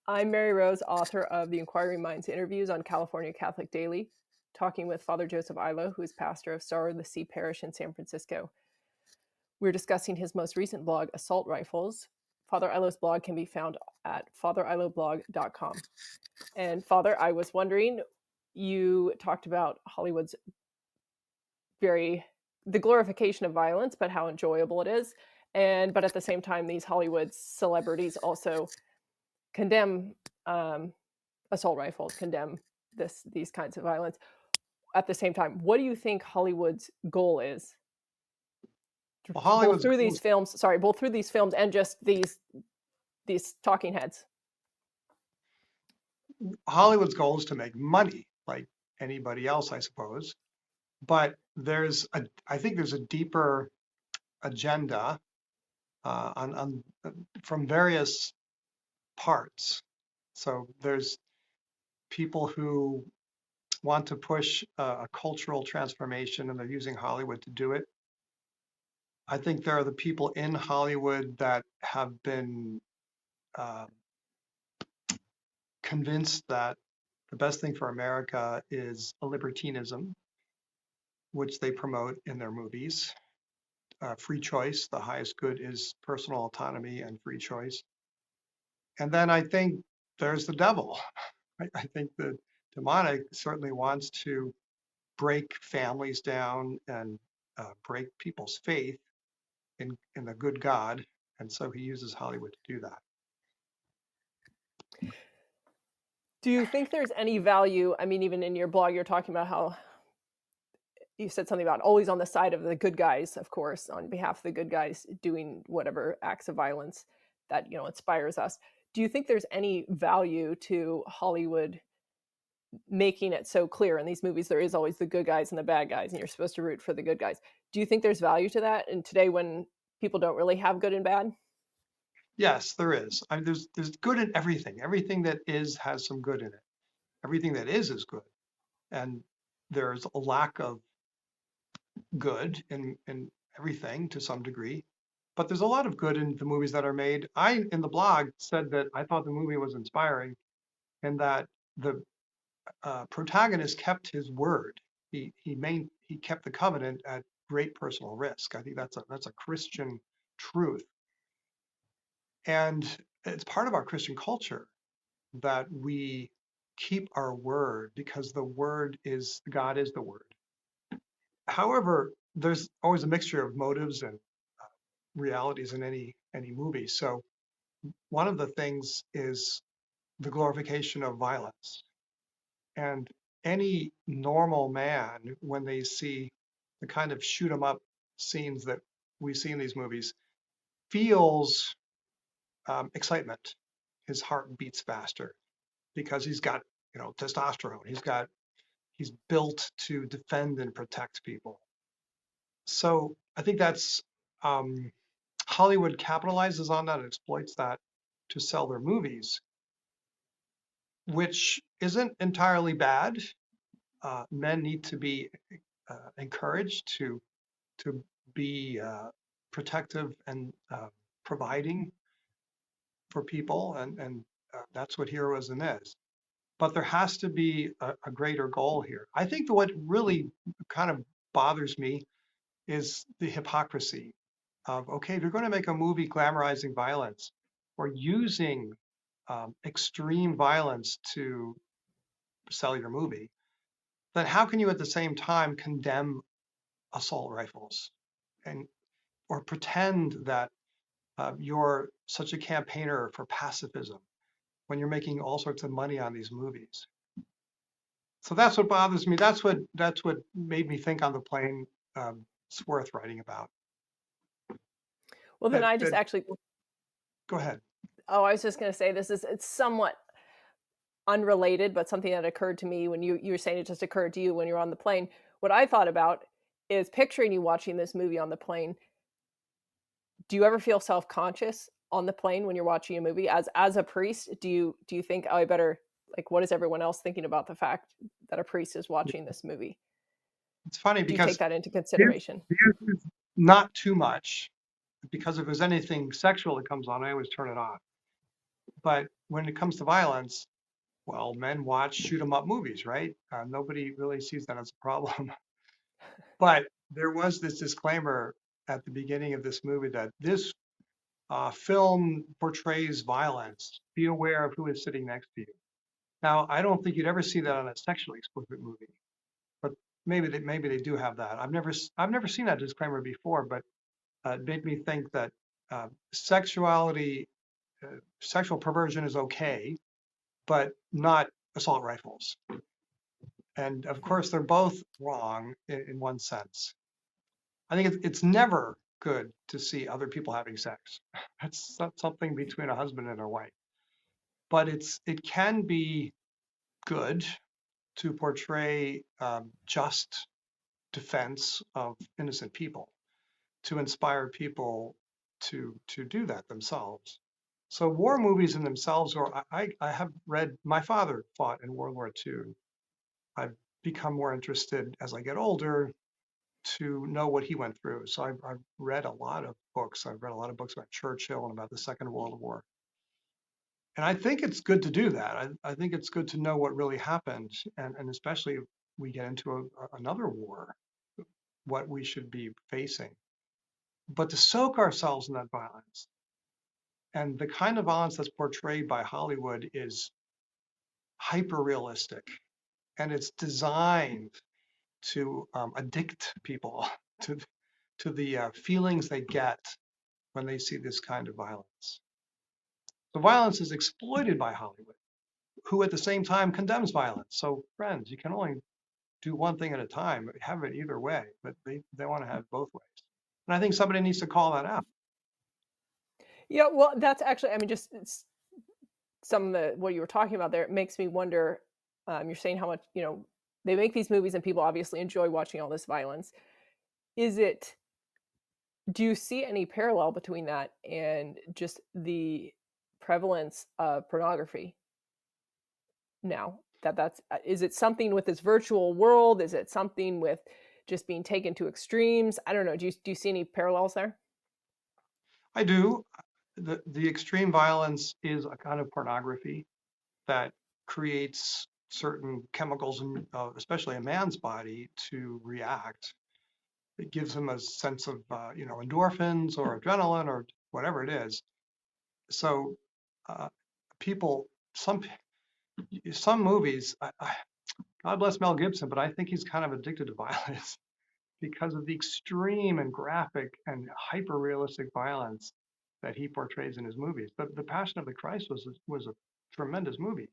I'm Mary Rose, author of the Inquiring Minds interviews on California Catholic Daily, talking with Father Joseph Illo, who is pastor of Star of the Sea Parish in San Francisco. We're discussing his most recent blog, Assault Rifles. Father Illo's blog can be found at fatherilloblog.com. And Father, I was wondering, you talked about Hollywood's the glorification of violence, but how enjoyable it is. But at the same time, these Hollywood celebrities also condemn assault rifles, condemn these kinds of violence. At the same time, what do you think Hollywood's goal is? Well, both through these films and just these talking heads. Hollywood's goal is to make money, like anybody else, I suppose. But I think there's a deeper agenda from various parts. So there's people who want to push a cultural transformation, and they're using Hollywood to do it. I think there are the people in Hollywood that have been convinced that the best thing for America is a libertinism, which they promote in their movies. Free choice, the highest good is personal autonomy and free choice. And then I think there's the devil. I think the demonic certainly wants to break families down and break people's faith in the good God. And so he uses Hollywood to do that. Do you think there's any value? I mean, even in your blog, you're talking about how you said something about always on the side of the good guys, of course, on behalf of the good guys doing whatever acts of violence that, inspires us. Do you think there's any value to Hollywood making it so clear in these movies there is always the good guys and the bad guys, and you're supposed to root for the good guys? Do you think there's value to that? And today, when people don't really have good and bad? Yes, there is. There's good in everything. Everything that is has some good in it. Everything that is good. And there's a lack of good in everything to some degree. But there's a lot of good in the movies that are made. In the blog, said that I thought the movie was inspiring and that the protagonist kept his word. He kept the covenant at great personal risk. I think that's a Christian truth. And it's part of our Christian culture that we keep our word because God is the word. However, there's always a mixture of motives and realities in any movie. So one of the things is the glorification of violence. And any normal man, when they see the kind of shoot 'em up scenes that we see in these movies, feels excitement. His heart beats faster because he's got, testosterone. He's built to defend and protect people. So I think that's Hollywood capitalizes on that and exploits that to sell their movies, which isn't entirely bad. Men need to be encouraged to be protective and providing for people, and that's what heroism is. But there has to be a greater goal here. I think that what really kind of bothers me is the hypocrisy of, okay, if you're going to make a movie glamorizing violence or using extreme violence to sell your movie, then how can you at the same time condemn assault rifles or pretend that you're such a campaigner for pacifism when you're making all sorts of money on these movies? So that's what bothers me. That's what made me think on the plane it's worth writing about. Well, then Go ahead. Oh, I was just going to say it's somewhat unrelated, but something that occurred to me when you were saying it just occurred to you when you were on the plane. What I thought about is picturing you watching this movie on the plane. Do you ever feel self-conscious on the plane when you're watching a movie as a priest? Do you think, oh, I better, like, what is everyone else thinking about the fact that a priest is watching this movie? It's funny Do you because take that into consideration? the answer is not too much, because if there's anything sexual that comes on, I always turn it off. But when it comes to violence, well, men watch shoot 'em up movies, right? Nobody really sees that as a problem. But there was this disclaimer at the beginning of this movie that this film portrays violence. Be aware of who is sitting next to you. Now, I don't think you'd ever see that on a sexually explicit movie, but maybe they do have that. I've never seen that disclaimer before, but it made me think that sexuality, sexual perversion is okay, but not assault rifles. And of course, they're both wrong in one sense. I think it's never good to see other people having sex. That's something between a husband and a wife. But it can be good to portray just defense of innocent people, to inspire people to do that themselves. So war movies in themselves, or I have read, my father fought in World War II. I've become more interested as I get older to know what he went through. So I've read a lot of books. I've read a lot of books about Churchill and about the Second World War. And I think it's good to do that. I think it's good to know what really happened. And especially if we get into another war, what we should be facing. But to soak ourselves in that violence, and the kind of violence that's portrayed by Hollywood is hyper realistic, and it's designed to addict people to to the feelings they get when they see this kind of violence. The violence is exploited by Hollywood, who at the same time condemns violence. So, friends, you can only do one thing at a time, have it either way, but they want to have both ways. And I think somebody needs to call that out. Yeah, well, that's actually, I mean, just some of the what you were talking about there, it makes me wonder. You're saying how much they make these movies, and people obviously enjoy watching all this violence. Is it? Do you see any parallel between that and just the prevalence of pornography now? That's is it something with this virtual world? Is it something with just being taken to extremes? I don't know. Do you see any parallels there? I do. The extreme violence is a kind of pornography that creates certain chemicals, in, especially a man's body, to react. It gives him a sense of, endorphins or adrenaline or whatever it is. So, uh, people, some movies, God bless Mel Gibson, but I think he's kind of addicted to violence because of the extreme and graphic and hyper realistic violence that he portrays in his movies. The Passion of the Christ was a tremendous movie,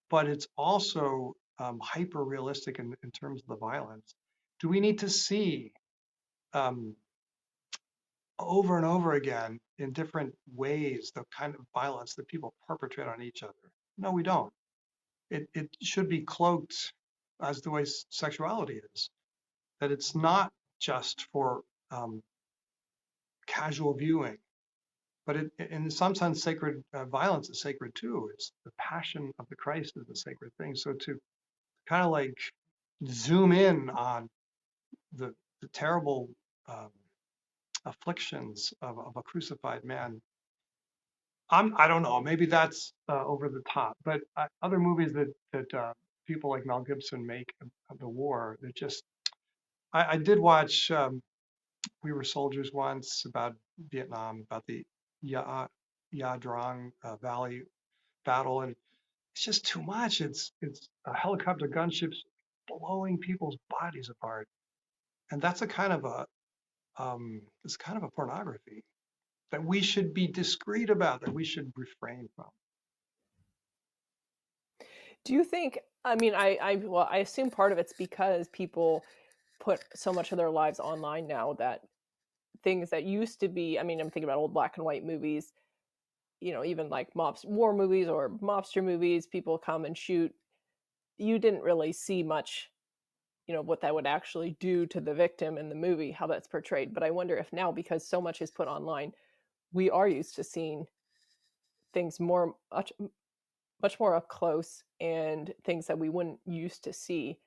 but it's also hyper realistic in terms of the violence. Do we need to see um, over and over again in different ways the kind of violence that people perpetrate on each other? No, we don't. It should be cloaked as the way sexuality is, that it's not just for um, casual viewing, but in some sense, sacred violence is sacred too. It's the passion of the Christ is the sacred thing. So to kind of like zoom in on the terrible um, afflictions of a crucified man. I don't know. Maybe that's over the top. But other movies that people like Mel Gibson make of the war, they're just. I did watch. We Were Soldiers once about Vietnam, about the Ya Ya Drang Valley battle, and it's just too much. It's helicopter gunships blowing people's bodies apart, and that's a kind of a it's kind of a pornography that we should be discreet about, that we should refrain from. Do you think? I mean, well, I assume part of it's because people put so much of their lives online now that things that used to be. I mean, I'm thinking about old black and white movies. Even like mobs war movies or mobster movies. People come and shoot. You didn't really see much. What that would actually do to the victim in the movie, how that's portrayed. But I wonder if now, because so much is put online, we are used to seeing things much more up close and things that we wouldn't used to see.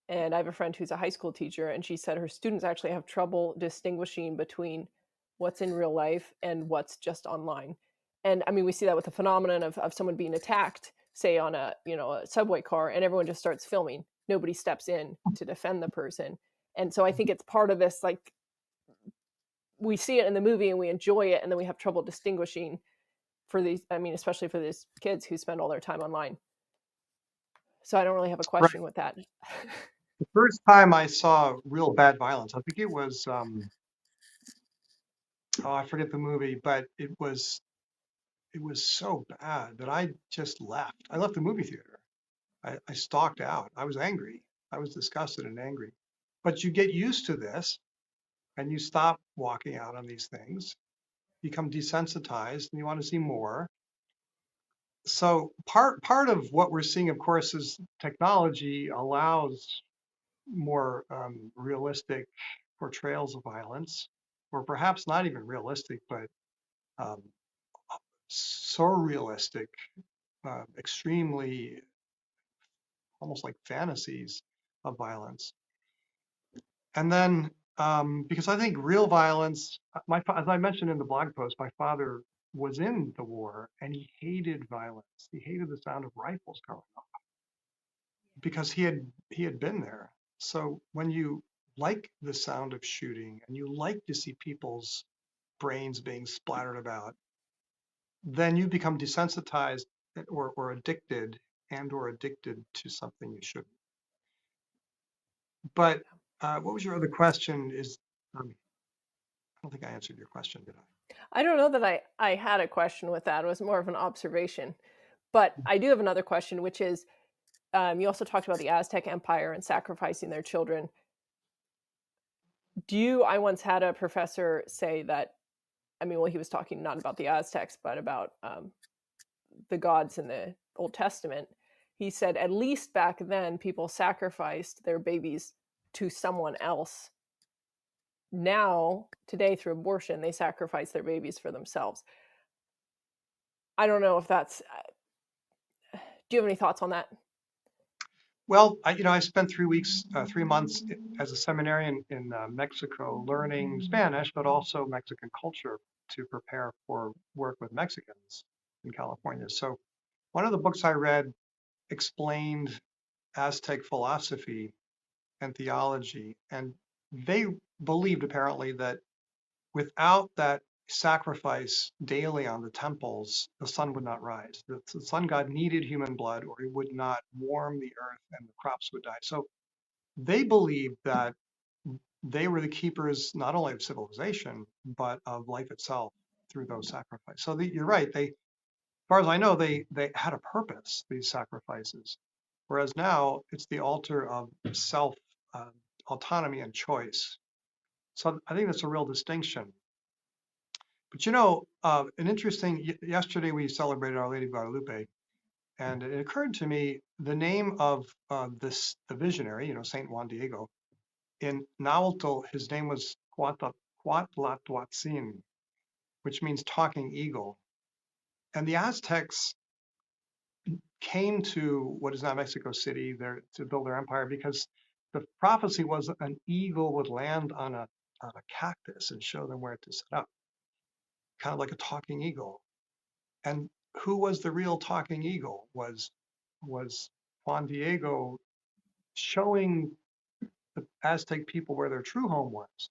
And I have a friend who's a high school teacher, and she said her students actually have trouble distinguishing between what's in real life and what's just online. And I mean, we see that with the phenomenon of someone being attacked, say on a, a subway car, and everyone just starts filming. Nobody steps in to defend the person. And so I think it's part of this, like, we see it in the movie and we enjoy it, and then we have trouble distinguishing for these, I mean, especially for these kids who spend all their time online. So I don't really have a Right. question with that. The first time I saw real bad violence, I think it was, oh, I forget the movie, but it was so bad that I just left. I left the movie theater. I stalked out. I was angry. I was disgusted and angry. But you get used to this and you stop walking out on these things, become desensitized, and you want to see more. So part of what we're seeing, of course, is technology allows more realistic portrayals of violence, or perhaps not even realistic, but um, so realistic, extremely almost like fantasies of violence. And then, because I think real violence, as I mentioned in the blog post, my father was in the war and he hated violence. He hated the sound of rifles going off because he had been there. So when you like the sound of shooting and you like to see people's brains being splattered about, then you become desensitized or addicted or addicted to something you shouldn't. But what was your other question? I don't think I answered your question, did I? I don't know that I had a question with that. It was more of an observation. But I do have another question, which is, you also talked about the Aztec Empire and sacrificing their children. I once had a professor say that, I mean, well, he was talking not about the Aztecs, but about the gods in the Old Testament. He said, at least back then, people sacrificed their babies to someone else. Now, today, through abortion, they sacrifice their babies for themselves. I don't know if that's. Do you have any thoughts on that? Well, I spent 3 weeks, 3 months as a seminarian in Mexico learning Spanish, but also Mexican culture to prepare for work with Mexicans in California. So one of the books I read explained Aztec philosophy and theology, and they believed apparently that without that sacrifice daily on the temples, the sun would not rise. The sun god needed human blood or he would not warm the earth and the crops would die. So they believed that they were the keepers not only of civilization, but of life itself through those sacrifices. So you're right. As far as I know, they had a purpose, these sacrifices. Whereas now it's the altar of self uh, autonomy and choice. So I think that's a real distinction. But an interesting, yesterday we celebrated Our Lady of Guadalupe, and it occurred to me the name of the visionary, Saint Juan Diego. In Nahuatl, his name was Cuatlatlatzin, which means talking eagle. And the Aztecs came to what is now Mexico City there to build their empire because the prophecy was an eagle would land on a cactus and show them where to set up, kind of like a talking eagle. And who was the real talking eagle? Was Juan Diego showing the Aztec people where their true home was.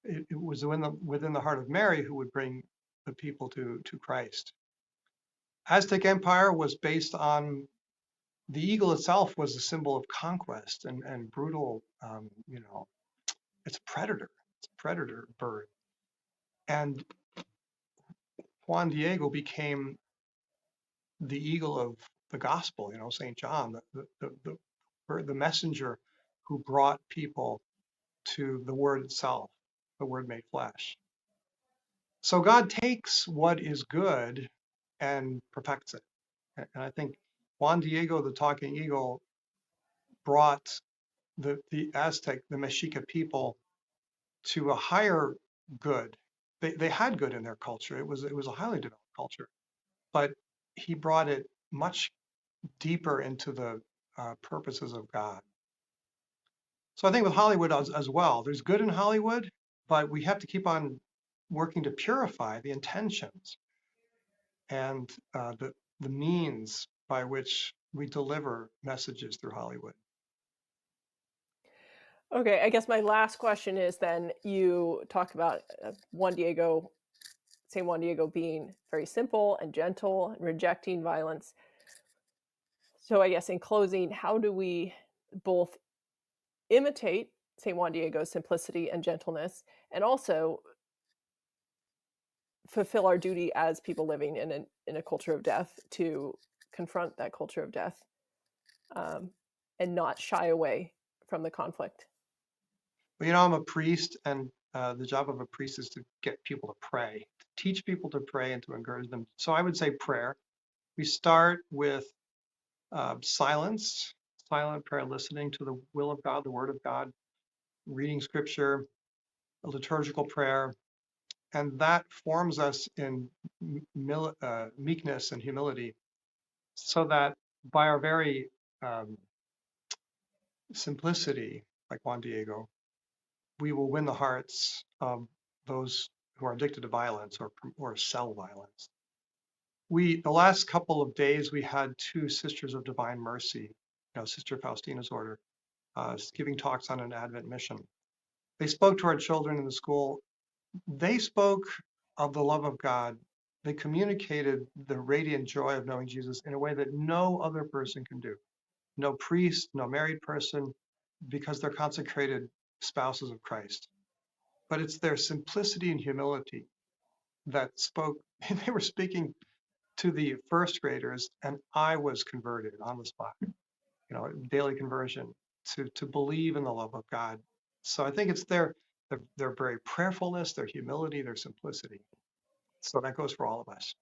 It was within the heart of Mary who would bring the people to Christ. Aztec Empire was based on the eagle itself was a symbol of conquest and brutal, it's a predator. It's a predator bird. And Juan Diego became the eagle of the gospel, St. John, the messenger who brought people to the word itself, the word made flesh. So God takes what is good and perfects it. And I think Juan Diego, the talking eagle, brought the Aztec, the Mexica people to a higher good. They had good in their culture. It was a highly developed culture, but he brought it much deeper into the purposes of God. So I think with Hollywood as well, there's good in Hollywood, but we have to keep on working to purify the intentions. and the means by which we deliver messages through Hollywood. Okay, I guess my last question is then you talk about Juan Diego, Saint Juan Diego being very simple and gentle and rejecting violence. So I guess in closing, how do we both imitate Saint Juan Diego's simplicity and gentleness and also fulfill our duty as people living in a culture of death to confront that culture of death, um, and not shy away from the conflict? But, you know, I'm a priest, and the job of a priest is to get people to pray, to teach people to pray and to encourage them. So I would say prayer. We start with silence, silent prayer, listening to the will of God, the word of God, reading scripture, a liturgical prayer, and that forms us in meekness and humility, so that by our very um, simplicity, like Juan Diego, we will win the hearts of those who are addicted to violence or sell violence. The last couple of days, we had two Sisters of Divine Mercy, Sister Faustina's order, giving talks on an Advent mission. They spoke to our children in the school. They spoke of the love of God. They communicated the radiant joy of knowing Jesus in a way that no other person can do. No priest, no married person, because they're consecrated spouses of Christ. But it's their simplicity and humility that spoke. They were speaking to the first graders, and I was converted on the spot. Daily conversion to believe in the love of God. So I think it's their very prayerfulness, their humility, their simplicity. So that goes for all of us.